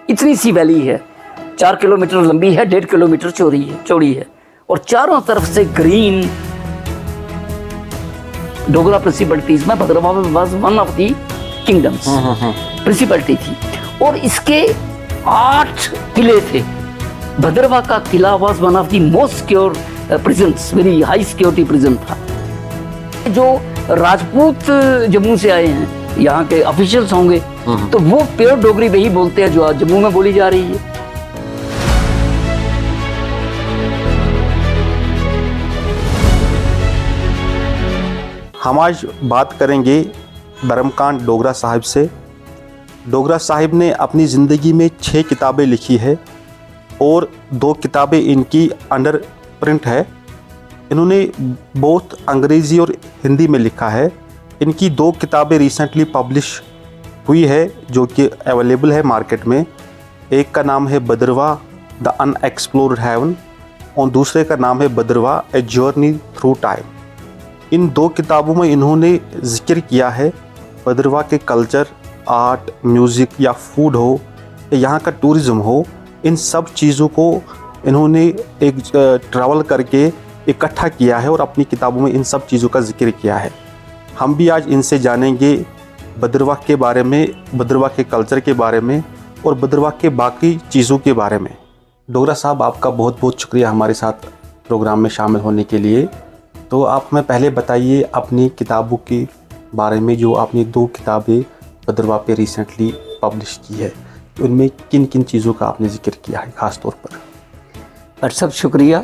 इतनी सी वैली है, 4 किलोमीटर लंबी है, 1.5 किलोमीटर चौड़ी है और चारों तरफ से ग्रीन। डोगरा प्रिंसिपलिटीज में Bhadarwah was one of the kingdoms, principality थी और इसके 8 किले थे। भद्रवा का किला was one of the most secure prisons, very high security prison था। जो राजपूत जम्मू से आए हैं, यहाँ के ऑफिशियल्स होंगे, तो वो प्योर डोगरी वही बोलते हैं जो आज जम्मू में बोली जा रही है। हम आज बात करेंगे धर्मकांड डोगरा साहिब से। डोगरा साहिब ने अपनी ज़िंदगी में 6 किताबें लिखी है और 2 किताबें इनकी अंडर प्रिंट है। इन्होंने बहुत अंग्रेज़ी और हिंदी में लिखा है। इनकी 2 किताबें रिसेंटली पब्लिश हुई है जो कि अवेलेबल है मार्केट में। एक का नाम है भद्रवा द अनएक्सप्लोर्ड हेवन और दूसरे का नाम है भद्रवा ए जर्नी थ्रू टाइम। इन 2 किताबों में इन्होंने जिक्र किया है भद्रवा के कल्चर, आर्ट, म्यूज़िक या फूड हो या यहाँ का टूरिज़्म हो, इन सब चीज़ों को इन्होंने एक ट्रैवल करके इकट्ठा किया है और अपनी किताबों में इन सब चीज़ों का जिक्र किया है। हम भी आज इनसे जानेंगे भद्रवा के बारे में, भद्रवा के कल्चर के बारे में और भद्रवा के बाकी चीज़ों के बारे में। डोगरा साहब, आपका बहुत बहुत शुक्रिया हमारे साथ प्रोग्राम में शामिल होने के लिए। तो आप हमें पहले बताइए अपनी किताबों के बारे में, जो आपने 2 किताबें भद्रवा पे रिसेंटली पब्लिश की है, उनमें किन किन चीज़ों का आपने जिक्र किया है ख़ास तौर पर? सब शुक्रिया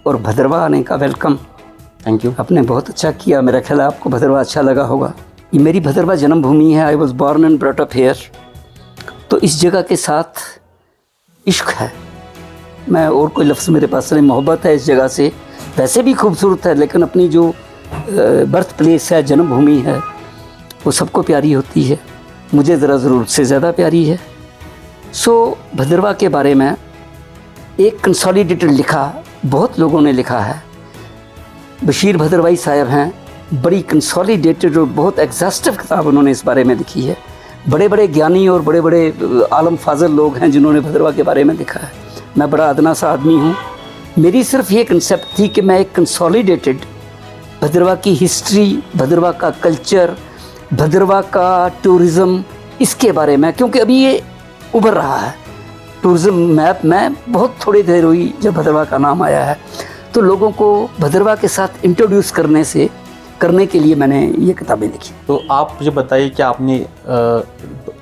और भद्रवा आने का वेलकम। Thank you. आपने बहुत अच्छा किया। मेरा ख्याल है आपको भद्रवा अच्छा लगा होगा। ये मेरी भद्रवा जन्मभूमि है। I was born and brought up here. तो इस जगह के साथ इश्क है। मैं और कोई लफ्ज़ मेरे पास नहीं, मोहब्बत है इस जगह से। वैसे भी खूबसूरत है, लेकिन अपनी जो बर्थ प्लेस है, जन्मभूमि है, वो सबको प्यारी होती है। मुझे ज़रा ज़रूरत से ज़्यादा प्यारी है। सो भद्रवा के बारे में एक कंसोलिडेटेड लिखा, बहुत लोगों ने लिखा है। बशीर भद्रवाई साहब हैं, बड़ी कंसोलिडेटेड और बहुत एग्जॉस्टिव किताब उन्होंने इस बारे में लिखी है। बड़े बड़े ज्ञानी और बड़े बड़े आलम फाजल लोग हैं जिन्होंने भद्रवा के बारे में लिखा है। मैं बड़ा अदना सा आदमी हूँ। मेरी सिर्फ ये कंसेप्ट थी कि मैं एक कंसोलिडेटेड भद्रवा की हिस्ट्री, भद्रवा का कल्चर, भद्रवा का टूरिज़्म, इसके बारे में, क्योंकि अभी ये उभर रहा है टूरिज़्म मैप में। बहुत थोड़ी देर हुई जब भद्रवा का नाम आया है, तो लोगों को भद्रवा के साथ इंट्रोड्यूस करने के लिए मैंने ये किताबें लिखी। तो आप मुझे बताइए कि आपने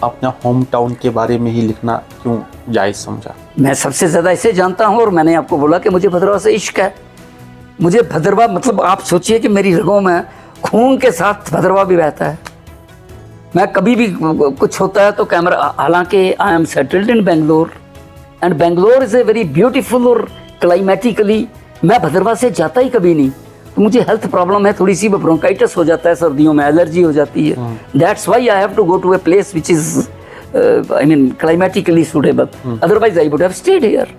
अपना होम टाउन के बारे में ही लिखना क्यों जायज़ समझा? मैं सबसे ज़्यादा इसे जानता हूँ और मैंने आपको बोला कि मुझे भद्रवा से इश्क है। मुझे भद्रवा, मतलब आप सोचिए कि मेरी रगों में खून के साथ भद्रवा भी बहता है। मैं कभी भी कुछ होता है तो कैमरा, हालांकि I am settled in Bangalore and Bangalore is a very beautiful और क्लाइमेटिकली, मैं भद्रवा से जाता ही कभी नहीं। तो मुझे हेल्थ प्रॉब्लम है, थोड़ी सी ब्रोंकाइटिस हो जाता है सर्दियों में, एलर्जी हो जाती है। That's why I have to go to a place which is I mean climatically suitable, otherwise I would have stayed here.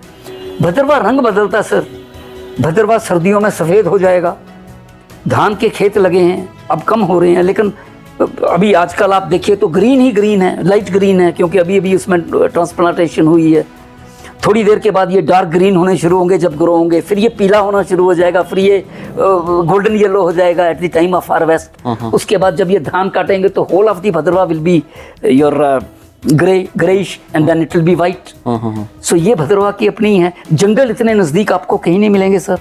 Bhadarwah रंग बदलता सर। भद्रवा सर्दियों में सफ़ेद हो जाएगा। धान के खेत लगे हैं, अब कम हो रहे हैं, लेकिन अभी आजकल आप देखिए तो ग्रीन ही ग्रीन है, लाइट ग्रीन है, क्योंकि अभी उसमें ट्रांसप्लांटेशन हुई है। थोड़ी देर के बाद ये डार्क ग्रीन होने शुरू होंगे जब ग्रो होंगे, फिर ये पीला होना शुरू हो जाएगा, फिर ये गोल्डन येलो हो जाएगा at the time of harvest. उसके बाद जब ये धान काटेंगे तो whole of the Bhadarwah will be your greyish and then it will be white. So ये भद्रवा की अपनी है। जंगल इतने नज़दीक आपको कहीं नहीं मिलेंगे सर।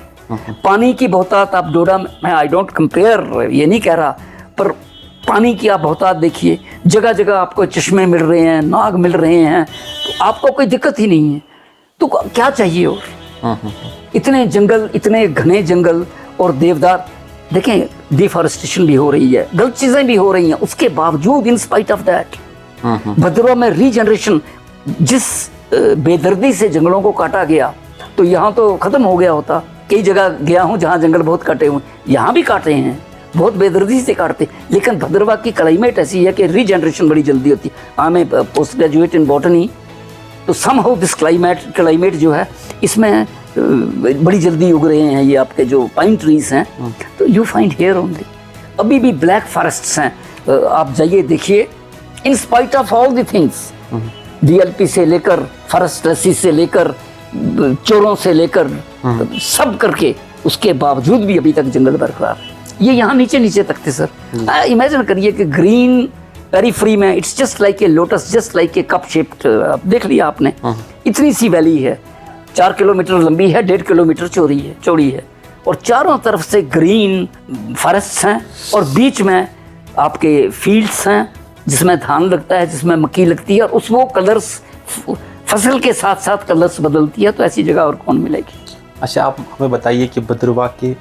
पानी की बहुतात आप डोडा में, मैं आई डोंट कंपेयर, ये नहीं कह रहा, पर पानी की आप बहुतात देखिए। जगह जगह आपको चश्मे मिल रहे हैं, नाग मिल रहे हैं, तो आपको कोई दिक्कत ही नहीं है। तो क्या चाहिए और? इतने जंगल, इतने घने जंगल और देवदार। देखें, डिफॉरेस्टेशन भी हो रही है, गलत चीज़ें भी हो रही हैं, उसके बावजूद इन स्पाइट ऑफ दैट भद्रवा में रीजनरेशन, जिस बेदर्दी से जंगलों को काटा गया, तो यहाँ तो ख़त्म हो गया होता। कई जगह गया हूँ जहाँ जंगल बहुत काटे हुए, यहाँ भी काटे हैं, बहुत बेदर्दी से काटते। लेकिन भद्रवा की क्लाइमेट ऐसी है कि रीजनरेशन बड़ी जल्दी होती है। मैं पोस्ट ग्रेजुएट इन बॉटनी, तो समहाउ दिस क्लाइमेट जो है, इसमें बड़ी जल्दी उग रहे हैं ये आपके जो पाइन ट्रीज हैं। तो यू फाइंड हियर ओनली। अभी भी ब्लैक फॉरेस्ट्स हैं, आप जाइए देखिए। In spite of all the things, DLP से लेकर फॉरेस्ट रेसिस से लेकर चोरों से लेकर सब करके उसके बावजूद भी अभी तक जंगल बरकरार है। ये यहाँ नीचे नीचे तक थे सर। इमेजिन करिए कि ग्रीन पेरीफ्री में it's just like a lotus, just like a cup shaped, देख लिया आपने, इतनी सी वैली है, 4 किलोमीटर लंबी है, 1.5 किलोमीटर चौड़ी है और चारों तरफ से ग्रीन फॉरेस्ट हैं और बीच में आपके फील्ड्स हैं जिसमें धान लगता है, जिसमें मक्की लगती है और उस वो कलर्स फसल के साथ साथ कलर्स बदलती है। तो ऐसी जगह और कौन मिलेगी। अच्छा, आप हमें बताइए कि भद्रवाह के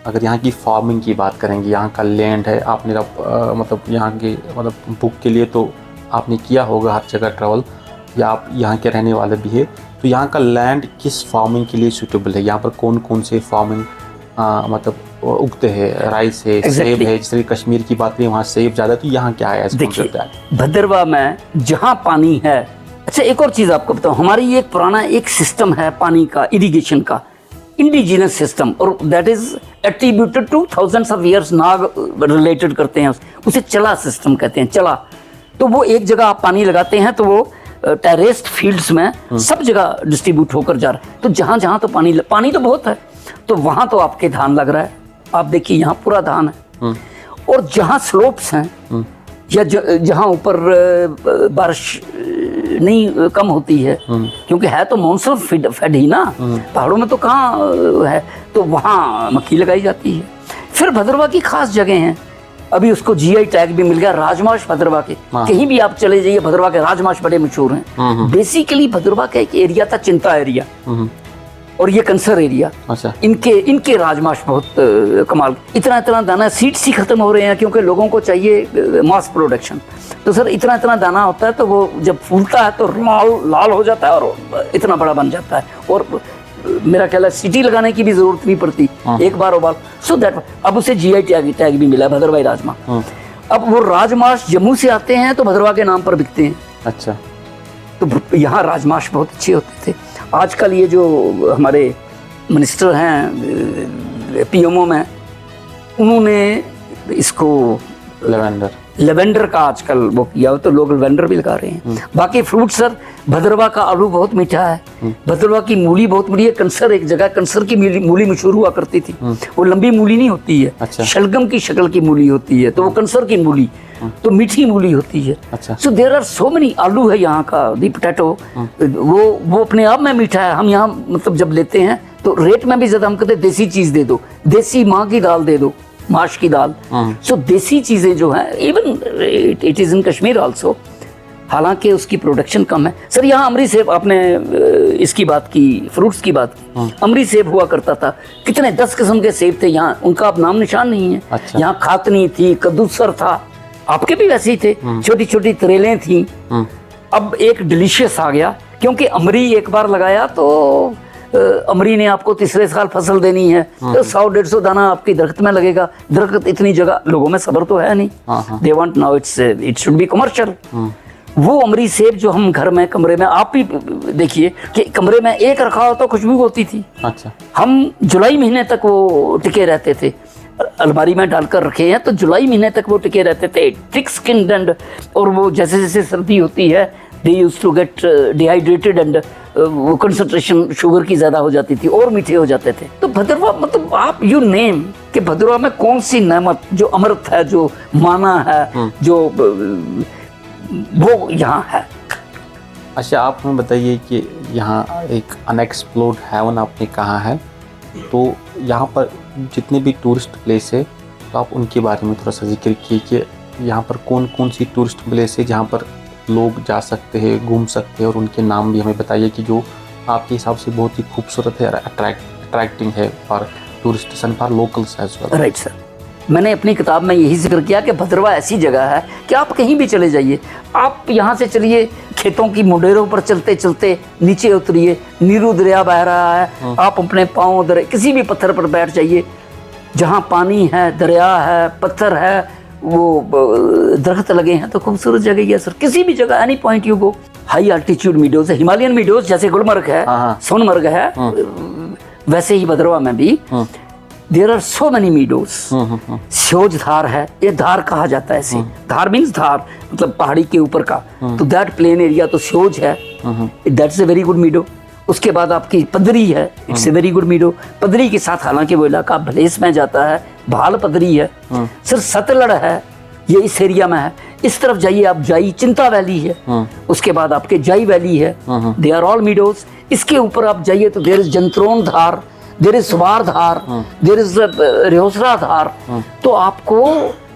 अगर यहाँ की फार्मिंग की बात करेंगे, यहाँ का लैंड है, आपने मतलब यहाँ के मतलब बुक के लिए तो आपने किया होगा हर जगह ट्रैवल, या आप यहाँ के रहने वाले भी है, तो यहाँ का लैंड किस फार्मिंग के लिए सूटेबल है? यहाँ पर कौन कौन से फार्मिंग मतलब उगते हैं? राइस है, सेब है, जैसे कश्मीर की बात करें वहाँ सेब ज़्यादा, तो यहाँ क्या है? देखिए भद्रवाह में जहाँ पानी है, अच्छा एक और चीज़ आपको बताऊँ, हमारी एक पुराना एक सिस्टम है पानी का, इरिगेशन का, इंडिजिनस सिस्टम, और that is attributed two thousands of years, Nag related करते हैं उसे चला सिस्टम कहते हैं, चला। तो वो एक जगह आप पानी लगाते हैं तो वो टेरेस्ड फील्ड्स में सब जगह डिस्ट्रीब्यूट होकर जा रहा है। तो जहाँ जहाँ तो पानी तो बहुत है, तो वहाँ तो आपके धान लग रहा है, आप देखिए यहाँ पूरा धान है। और जहाँ स्लोप्स हैं या जहाँ ऊपर बारिश नहीं कम होती है, क्योंकि है तो मॉनसून फेड ही ना, पहाड़ों में तो कहाँ है, तो वहाँ मक्की लगाई जाती है। फिर भद्रवाह की खास जगह हैं, अभी उसको GI टैग भी मिल गया, राजमाश भद्रवाह के, कहीं भी आप चले जाइए भद्रवाह के राजमाश बड़े मशहूर हैं। बेसिकली भद्रवाह का एक एरिया था चिंता एरिया और ये कंसर एरिया। अच्छा। इनके राजमाश बहुत कमाल, इतना दाना, सीड्स ही खत्म हो रहे हैं क्योंकि लोगों को चाहिए मास प्रोडक्शन। तो सर इतना दाना होता है तो वो जब फूलता है तो लाल हो जाता है और इतना बड़ा बन जाता है, और मेरा ख्याल है सीटी लगाने की भी जरूरत नहीं पड़ती, एक बार उबाल। सो दैट अब उसे GI टैग भी मिला, भद्रवाही राजमा। अब वो राजमाश जम्मू से आते हैं तो भद्रवाह के नाम पर बिकते हैं। अच्छा। तो यहाँ राजमाश बहुत अच्छे होते थे। आजकल ये जो हमारे मिनिस्टर हैं PMO में, उन्होंने इसको लेवेंडर का आजकल वो किया हो, तो लोग लेवेंडर भी लगा रहे हैं। बाकी फ्रूट सर, भद्रवाह का आलू बहुत मीठा है, भद्रवाह की मूली बहुत मीठी है। कंसर एक जगह कंसर की मूली मशहूर हुआ करती थी, वो लंबी मूली नहीं होती है। अच्छा। शलगम की शक्ल की मूली होती है, तो वो कंसर की मूली, तो मीठी मूली होती है। So there are so many. आलू है यहाँ का, दी पोटैटो, वो अपने आप में मीठा है। हम यहाँ मतलब जब लेते हैं तो रेट में भी ज्यादा हम कहते हैं देसी चीज दे दो, देसी माँ की दाल दे दो, माश की दाल। सो देसी चीजें जो है, even it is in Kashmir also, हालांकि उसकी प्रोडक्शन कम है। सर यहाँ अमरी सेब, आपने इसकी बात की, फ्रूट्स की बात की, अमरी सेब हुआ करता था, कितने 10 किस्म के सेब थे यहाँ, उनका अब नाम निशान नहीं है। अच्छा। यहाँ खातनी थी, कद्दूसर था, आपके भी वैसे ही थे, छोटी छोटी तरेलें थी। अब एक डिलीशियस आ गया, क्योंकि अमरी एक बार लगाया तो अमरी ने आपको तीसरे साल फसल देनी है, तो 100-150 दाना आपकी दरख्त में लगेगा। दरख्त इतनी जगह, लोगों में सब्र तो है नहीं, they want now it should be commercial. वो अमरी सेब जो हम घर में कमरे में, आप भी देखिए कि कमरे में एक रखा हो तो खुशबू होती थी। अच्छा। हम जुलाई महीने तक वो टिके रहते थे, अलमारी में डालकर रखे हैं तो जुलाई महीने तक वो टिके रहते थे, थिक स्किन्ड एंड, और वो जैसे जैसे सर्दी होती है they used to get dehydrated and वो कंसंट्रेशन शुगर की ज़्यादा हो जाती थी और मीठे हो जाते थे। तो भद्रवाह मतलब आप यू नेम कि भद्रवाह में कौन सी नेमत जो अमृत है, जो माना है, जो वो यहाँ है। अच्छा, आप हमें बताइए कि यहाँ एक अनएक्सप्लोर्ड हेवन आपने कहा है, तो यहाँ पर जितने भी टूरिस्ट प्लेस है तो आप उनके बारे में थोड़ा सा जिक्र कीजिए कि यहाँ पर कौन कौन सी टूरिस्ट प्लेस है जहाँ पर लोग जा सकते हैं, घूम सकते हैं, और उनके नाम भी हमें बताइए कि जो आपके हिसाब से बहुत ही खूबसूरत है, अट्रैक्टिंग है for tourist and for locals as well. Right sir, मैंने अपनी किताब में यही जिक्र किया कि भद्रवाह ऐसी जगह है कि आप कहीं भी चले जाइए, आप यहाँ से चलिए खेतों की मुडेरों पर चलते चलते नीचे उतरिए, नीरू दरिया बह रहा है, आप अपने पाँव किसी भी पत्थर पर बैठ जाइए, जहाँ पानी है, दरिया है, पत्थर है, वो दरख्त लगे हैं, तो खूबसूरत जगह है सर। किसी भी जगह, any point you go, high altitude meadows है, हिमालयन मीडोज जैसे गुलमर्ग है, सोनमर्ग है, वैसे ही भद्रवाह में भी there are so many meadows. Seoj Dhar है, ये धार कहा जाता है इसे। धार मीन्स धार मतलब पहाड़ी के ऊपर का, तो दैट प्लेन एरिया तो स्योज है, दैट्स ए वेरी गुड मीडो। उसके बाद आपकी पदरी है, इट्स ए वेरी गुड मीडो। पदरी के साथ हालांकि वो इलाका भलेस में जाता है, भाल पदरी है। सर सतलड़ है, ये इस एरिया में है। इस तरफ जाइए आप, जाई चिंता वैली है, उसके बाद आपके जाई वैली है, दे आर ऑल मीडोज। इसके ऊपर आप जाइए तो there is Jantroon Dhar, there is Suwar Dhar, there is Rehosra Dhar. तो आपको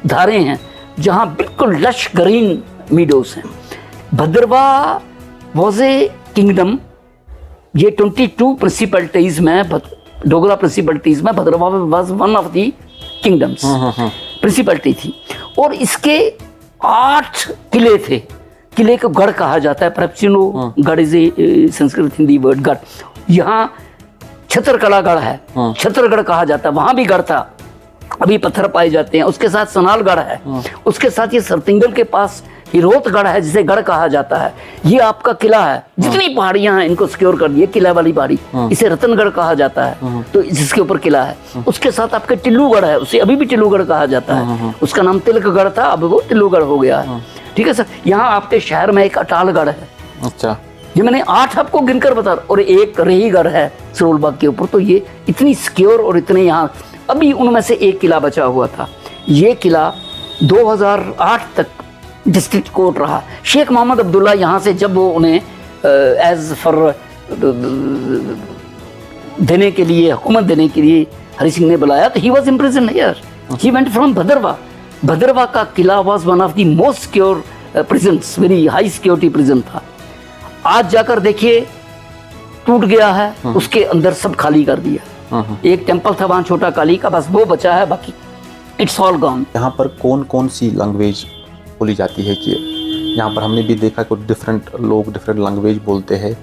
धारें हैं जहां बिल्कुल लश ग्रीन मीडोज हैं। भद्रवा वॉज ए किंगडम, ये 22 प्रिंसिपलिटीज में, डोगरा प्रिंसिपलिटीज में Bhadarwah was one of the kingdoms, principality थी। और इसके 8 किले थे। किले को गढ़ कहा जाता है, परहैप्स यू नो गढ़ is a Sanskrit Hindi word गढ़। यहाँ छतरकला गढ़ है, छतरगढ़ कहा जाता है, वहां भी गढ़ था, अभी पत्थर पाए जाते हैं। उसके साथ सनालगढ़ है, उसके साथ ये सरतिंगल के पास हिरोतगढ़ है जिसे गढ़ कहा जाता है। ये आपका किला है, जितनी पहाड़ियां हैं इनको सिक्योर कर दिए, किला वाली पहाड़ी, इसे रतनगढ़ कहा जाता है, तो जिसके ऊपर किला है। उसके साथ आपके टिल्लूगढ़ है, उसे अभी भी टिल्लूगढ़ कहा जाता है। उसका नाम तिलकगढ़ था, अब वो टिल्लूगढ़ हो गया है। ठीक है सर। यहाँ आपके शहर में एक अटालगढ़ है। अच्छा, ये मैंने 8 आपको गिनकर बता, और एक रेहीगढ़ है सरोलबाग के ऊपर। तो ये इतनी सिक्योर और इतने यहाँ, अभी उनमें से एक किला बचा हुआ था। ये किला 2008 तक डिस्ट्रिक्ट कोर्ट रहा। शेख मोहम्मद अब्दुल्ला यहाँ से जब वो उन्हें एज फॉर देने के लिए, हुकूमत देने के लिए हरि सिंह ने बुलाया, तो he was imprison here. He went from Bhadarwah. Bhadarwah का किला was one of the most secure prisons, very high security prison था। आज जाकर देखिए टूट गया है, उसके अंदर सब खाली कर दिया। एक टेम्पल था वहाँ छोटा काली का, बस वो बचा है, बाकी इट्स ऑल गॉन। यहाँ पर कौन कौन सी लैंग्वेज बोली जाती है? कि यहाँ पर हमने भी देखा कि डिफरेंट लोग डिफरेंट लैंग्वेज बोलते हैं।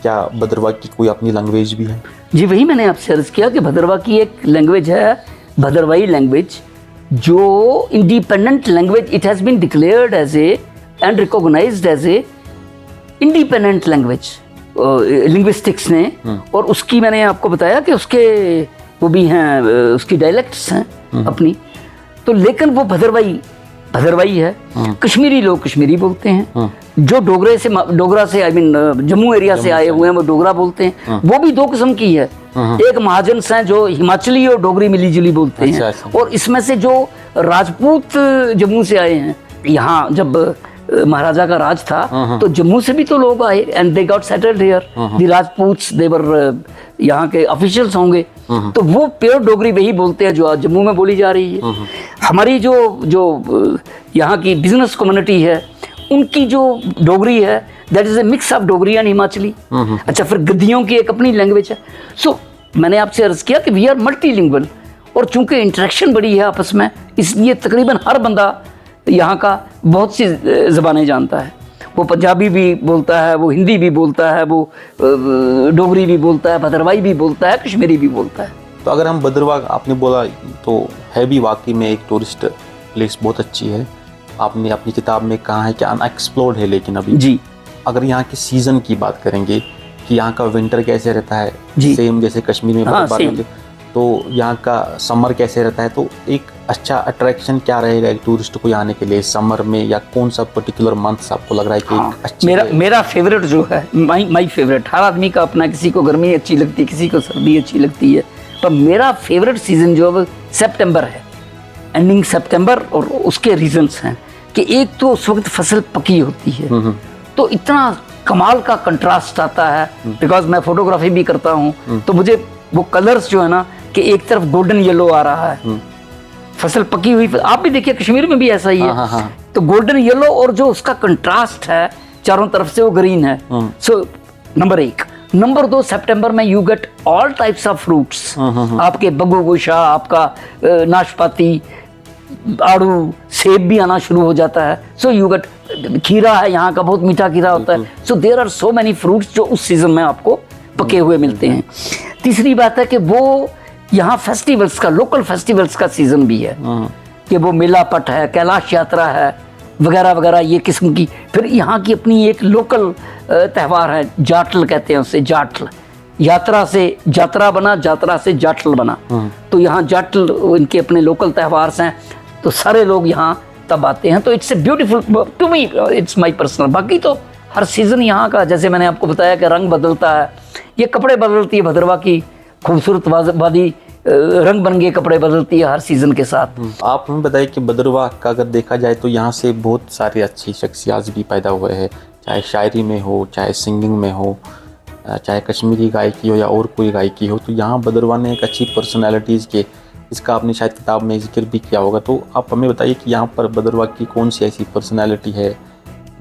क्या भद्रवा की कोई अपनी लैंग्वेज भी है? जी वही मैंने आपसे अर्ज किया कि भद्रवा की एक लैंग्वेज है, भद्रवाई लैंग्वेज, जो independent language, it has been declared as a and recognised as a independent language linguistics ने। और उसकी मैंने आपको बताया कि उसके वो भी हैं, उसकी डायलेक्ट्स हैं अपनी। तो लेकिन वो भद्रवाई है। कश्मीरी लोग कश्मीरी बोलते हैं, जो डोगरा से आई मीन जम्मू एरिया से आए हुए हैं वो डोगरा बोलते हैं। वो भी 2 किस्म की है, एक महाजन्स हैं जो हिमाचली और डोगरी मिली जुली बोलते हैं। और इसमें से जो राजपूत जम्मू से आए हैं, यहाँ जब महाराजा का राज था तो जम्मू से भी तो लोग आए and they got settled here. The Rajputs they were यहाँ के ऑफिशियल्स होंगे, तो वो प्योर डोगरी वही बोलते हैं जो आज जम्मू में बोली जा रही है। हमारी जो यहाँ की बिजनेस कम्युनिटी है, उनकी जो डोगरी है that is a mix of Dogri and Himachali. अच्छा, फिर गद्दियों की एक अपनी लैंग्वेज है। सो मैंने आपसे अर्ज किया कि वी आर मल्टीलिंगुअल, और चूंकि इंटरेक्शन बड़ी है आपस में, इसलिए तकरीबन हर बंदा यहाँ का बहुत सी ज़बानें जानता है। वो पंजाबी भी बोलता है, वो हिंदी भी बोलता है, वो डोगरी भी बोलता है, भद्रवाई भी बोलता है, कश्मीरी भी बोलता है। तो अगर हम भद्रवा, आपने बोला तो है भी वाकई में एक टूरिस्ट प्लेस बहुत अच्छी है। आपने अपनी किताब में कहा है कि अनएक्सप्लोर्ड है, लेकिन अभी जी अगर यहाँ के सीज़न की बात करेंगे कि यहाँ का विंटर कैसे रहता है, सेम जैसे कश्मीर में बर्फबारी होती है, तो यहाँ का समर कैसे रहता है, तो एक अच्छा अट्रैक्शन क्या रहेगा एक टूरिस्ट को आने के लिए समर में, या कौन सा पर्टिकुलर मंथ आपको लग रहा है कि अच्छी मेरा फेवरेट जो है, माई फेवरेट, हर आदमी का अपना, किसी को गर्मी अच्छी लगती है, किसी को सर्दी अच्छी लगती है, पर मेरा फेवरेट सीज़न जो है सितंबर है, एंडिंग सितंबर। और उसके रीजंस हैं कि एक तो उस वक्त फसल पकी होती है, तो इतना कमाल का कंट्रास्ट आता है, बिकॉज मैं फोटोग्राफी भी करता हूँ, तो मुझे वो कलर्स जो है ना कि एक तरफ गोल्डन येलो आ रहा है, फसल पकी हुई, आप भी देखिए कश्मीर में भी ऐसा ही है, तो गोल्डन येलो, और जो उसका कंट्रास्ट है चारों तरफ से वो ग्रीन है। So number 1। नंबर 2, सितंबर में you get all types of fruits, आपके बगुगोशा, आपका नाशपाती, आड़ू, सेब भी आना शुरू हो जाता है। सो यू गेट, खीरा है यहाँ का, बहुत मीठा खीरा होता है। So there are so many fruits जो उस सीजन में आपको पके हुए मिलते हैं। तीसरी बात है कि वो यहाँ फेस्टिवल्स का, लोकल फेस्टिवल्स का सीजन भी है, कि वो मेला पट है, कैलाश यात्रा है, वगैरह वगैरह ये किस्म की। फिर यहाँ की अपनी एक लोकल त्यौहार है, जाटल कहते हैं उसे, जाटल, यात्रा से जात्रा बना, जात्रा से जाटल बना। तो यहाँ जाटल इनके अपने लोकल त्यौहार हैं, तो सारे लोग यहाँ तब आते हैं। तो it's a beautiful to me, it's my personal. बाकी तो हर सीज़न यहाँ का, जैसे मैंने आपको बताया कि रंग बदलता है, ये कपड़े बदलती है भद्रवा की खूबसूरत वादी, रंग बरंगे कपड़े बदलती है हर सीज़न के साथ। आप हमें बताइए कि भद्रवा का अगर देखा जाए तो यहाँ से बहुत सारी अच्छी शख्सियात भी पैदा हुए हैं, चाहे शायरी में हो, चाहे सिंगिंग में हो, चाहे कश्मीरी गायकी हो या और कोई गायकी हो। तो यहाँ भद्रवा ने एक अच्छी पर्सनैलिटीज़ के, इसका आपने शायद किताब में जिक्र भी किया होगा। तो आप हमें बताइए कि यहाँ पर भद्रवा की कौन सी ऐसी पर्सनैलिटी है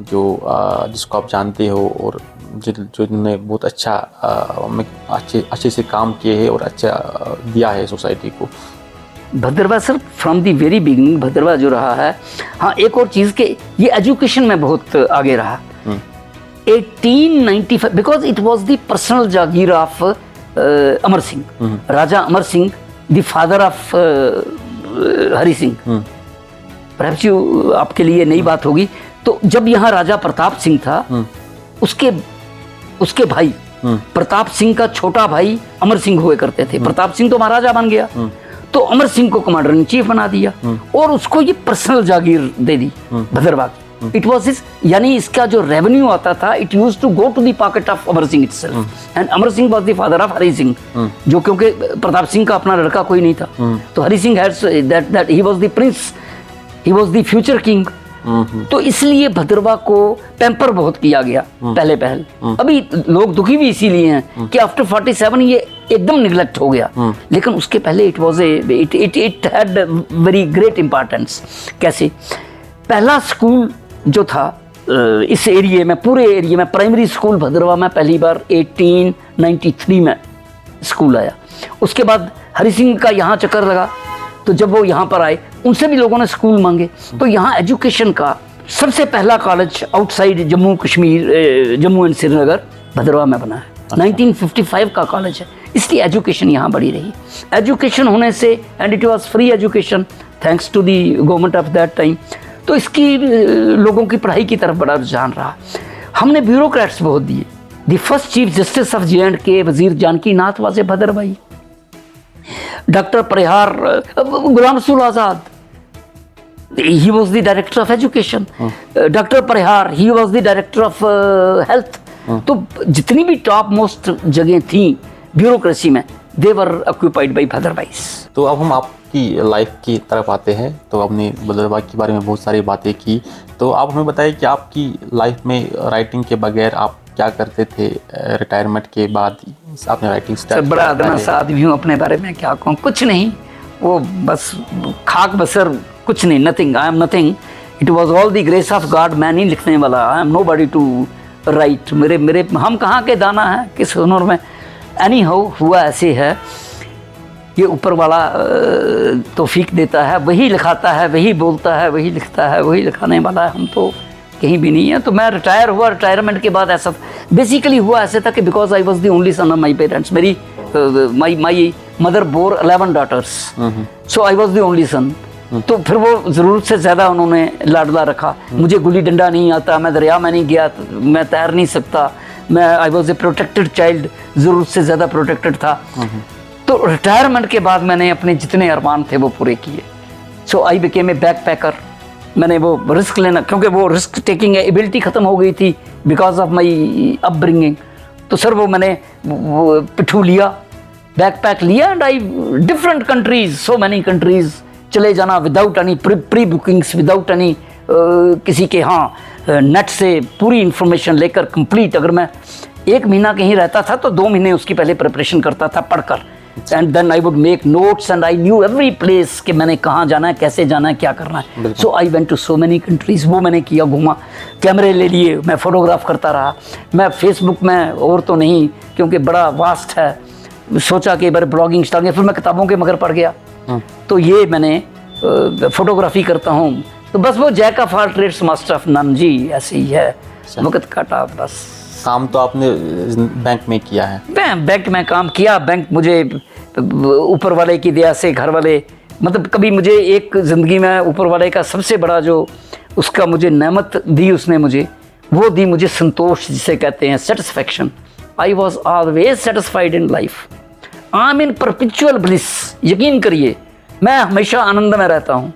जो जिसको आप जानते हो और जिन्होंने बहुत अच्छा अच्छे से काम किए हैं और अच्छा दिया है सोसाइटी को। Bhadarwah sir from the very beginning Bhadarwah जो रहा है, हाँ एक और चीज़ के ये एजुकेशन में बहुत आगे रहा। 1895 because it was the personal Jagir of Amar Singh, Raja Amar Singh, the father of Hari Singh. Perhaps you आपके लिए नई बात होगी। तो जब यहाँ राजा प्रताप सिंह था, उसके भाई प्रताप सिंह का छोटा भाई अमर सिंह हुए करते थे। प्रताप सिंह तो महाराजा बन गया, तो अमर सिंह को कमांडर इन चीफ बना दिया और उसको ये पर्सनल जागीर दे दी भद्रवा की। इट वॉज हिज, यानी इसका जो रेवेन्यू आता था, it use to go to the pocket of Amar Singh itself. And Amar Singh was the father of Hari Singh, जो क्योंकि प्रताप सिंह का अपना लड़का कोई नहीं था, तो Hari Singh that he was the Prince, he was the future king. तो इसलिए भद्रवा को पैम्पर बहुत किया गया पहले। अभी लोग दुखी भी इसीलिए हैं कि आफ्टर 47 ये एकदम निगलेक्ट हो गया, लेकिन उसके पहले it was it had very great importance. कैसे? पहला स्कूल जो था इस एरिया में, पूरे एरिया में, प्राइमरी स्कूल भद्रवा में पहली बार 1893 में स्कूल आया। उसके बाद हरि सिंह का यहाँ चक्कर लगा, तो जब वो यहाँ पर आए उनसे भी लोगों ने स्कूल मांगे। तो यहाँ एजुकेशन का सबसे पहला college outside Jammu Kashmir, Jammu and Srinagar Bhadarwah में बना है। 1955 का कॉलेज है, इसलिए एजुकेशन यहाँ बड़ी रही। एजुकेशन होने से, and it was free education thanks to the government of that time, तो इसकी लोगों की पढ़ाई की तरफ बड़ा रुझान रहा। हमने ब्यूरोक्रेट्स बहुत दिए। The first chief justice of J&K वजीर जानकी नाथ was a भद्रवाई। Doctor Parihar, Ghulam Rasool Azad, he was the director of education. Doctor Parihar, he was the director of health. तो जितनी भी टॉप मोस्ट जगह थी ब्यूरोक्रेसी में, they were occupied by भद्रवाईस। तो अब हम आपकी लाइफ की तरफ आते हैं। तो आपने भद्रवा के बारे में बहुत सारी बातें की, तो आप हमें बताइए कि आपकी लाइफ में राइटिंग के बगैर आप क्या करते थे? रिटायरमेंट के बाद आपने राइटिंग स्टार्ट? बड़ा आदमी हूँ, अपने बारे में क्या कहूँ, कुछ नहीं, वो बस खाक बसर, कुछ नहीं, nothing, I am nothing. It was all the grace of God. मैं नहीं लिखने वाला, I am nobody to write. मेरे हम कहाँ के दाना है किस हुनर में। एनी हाउ हुआ ऐसे है, ये ऊपर वाला तौफीक देता है, वही लिखाता है, वही बोलता है, वही लिखता है, वही लिखाने वाला है। हम तो कहीं भी नहीं है। तो मैं रिटायर हुआ, रिटायरमेंट के बाद ऐसा बेसिकली हुआ ऐसे था कि because I was the only son of my parents. मेरी my mother bore 11 daughters, so I was the only son. तो फिर वो ज़रूरत से ज़्यादा उन्होंने लाडला रखा। मुझे गुल्ली डंडा नहीं आता, मैं दरिया में नहीं गया, मैं तैर नहीं सकता, मैं I was a protected child, ज़रूरत से ज़्यादा प्रोटेक्टेड था। तो रिटायरमेंट के बाद मैंने अपने जितने अरमान थे वो पूरे किए। सो आई बिकेम ए बैक पैकर। मैंने वो रिस्क लेना, क्योंकि वो रिस्क टेकिंग एबिलिटी ख़त्म हो गई थी बिकॉज ऑफ माई अपब्रिंगिंग। तो सर वो मैंने पिट्ठू लिया, बैकपैक लिया, and I different countries, so many countries चले जाना without any pre bookings, without any किसी के हाँ नेट से पूरी इंफॉर्मेशन लेकर कंप्लीट। अगर मैं 1 महीना कहीं रहता था तो 2 महीने उसकी पहले प्रिपरेशन करता था पढ़कर, and then I would make notes and I knew every place कि मैंने कहाँ जाना है, कैसे जाना है, क्या करना है। So I went to so many countries. वो मैंने किया, घूमा, कैमरे ले लिए, मैं फोटोग्राफ करता रहा। मैं फेसबुक में और तो नहीं, क्योंकि बड़ा वास्ट है, सोचा कि बार ब्लॉगिंग स्टार्ट, फिर मैं किताबों के मगर पढ़ गया। तो ये मैंने फोटोग्राफी करता हूँ। तो बस वो jack of all trades master of none जी, ऐसे ही है। वक्त काटा बस। काम तो आपने बैंक में किया है? बैंक में काम किया। बैंक मुझे ऊपर वाले की दया से, घर वाले, मतलब कभी मुझे एक ज़िंदगी में ऊपर वाले का सबसे बड़ा जो उसका मुझे नेमत दी उसने मुझे, वो दी मुझे संतोष, जिसे कहते हैं satisfaction. I was always satisfied in life. I am in perpetual bliss. यकीन करिए मैं हमेशा आनंद में रहता हूँ,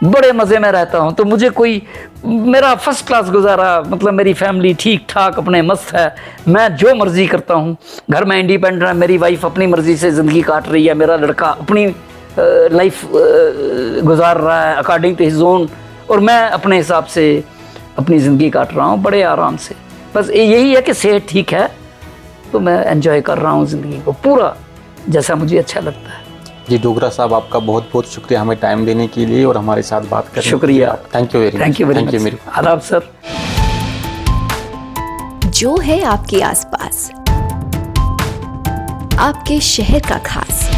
बड़े मज़े में रहता हूँ। तो मुझे कोई, मेरा फर्स्ट क्लास गुजारा, मतलब मेरी फैमिली ठीक ठाक अपने मस्त है, मैं जो मर्ज़ी करता हूँ, घर में इंडिपेंडेंट है, मेरी वाइफ अपनी मर्ज़ी से ज़िंदगी काट रही है, मेरा लड़का अपनी लाइफ गुजार रहा है अकॉर्डिंग टू हिज ओन, और मैं अपने हिसाब से अपनी ज़िंदगी काट रहा हूँ बड़े आराम से। बस यही है कि सेहत ठीक है तो मैं एंजॉय कर रहा हूँ ज़िंदगी को पूरा जैसा मुझे अच्छा लगता है। जी डोगरा साहब, आपका बहुत बहुत शुक्रिया हमें टाइम देने के लिए और हमारे साथ बात करने के लिए। शुक्रिया, थैंक यू वेरी मच। आदाब सर। जो है आपके आसपास, आपके शहर का खास,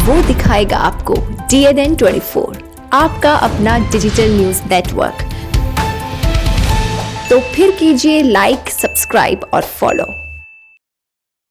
वो दिखाएगा आपको DNN 24, आपका अपना डिजिटल न्यूज नेटवर्क। तो फिर कीजिए लाइक, सब्सक्राइब और फॉलो।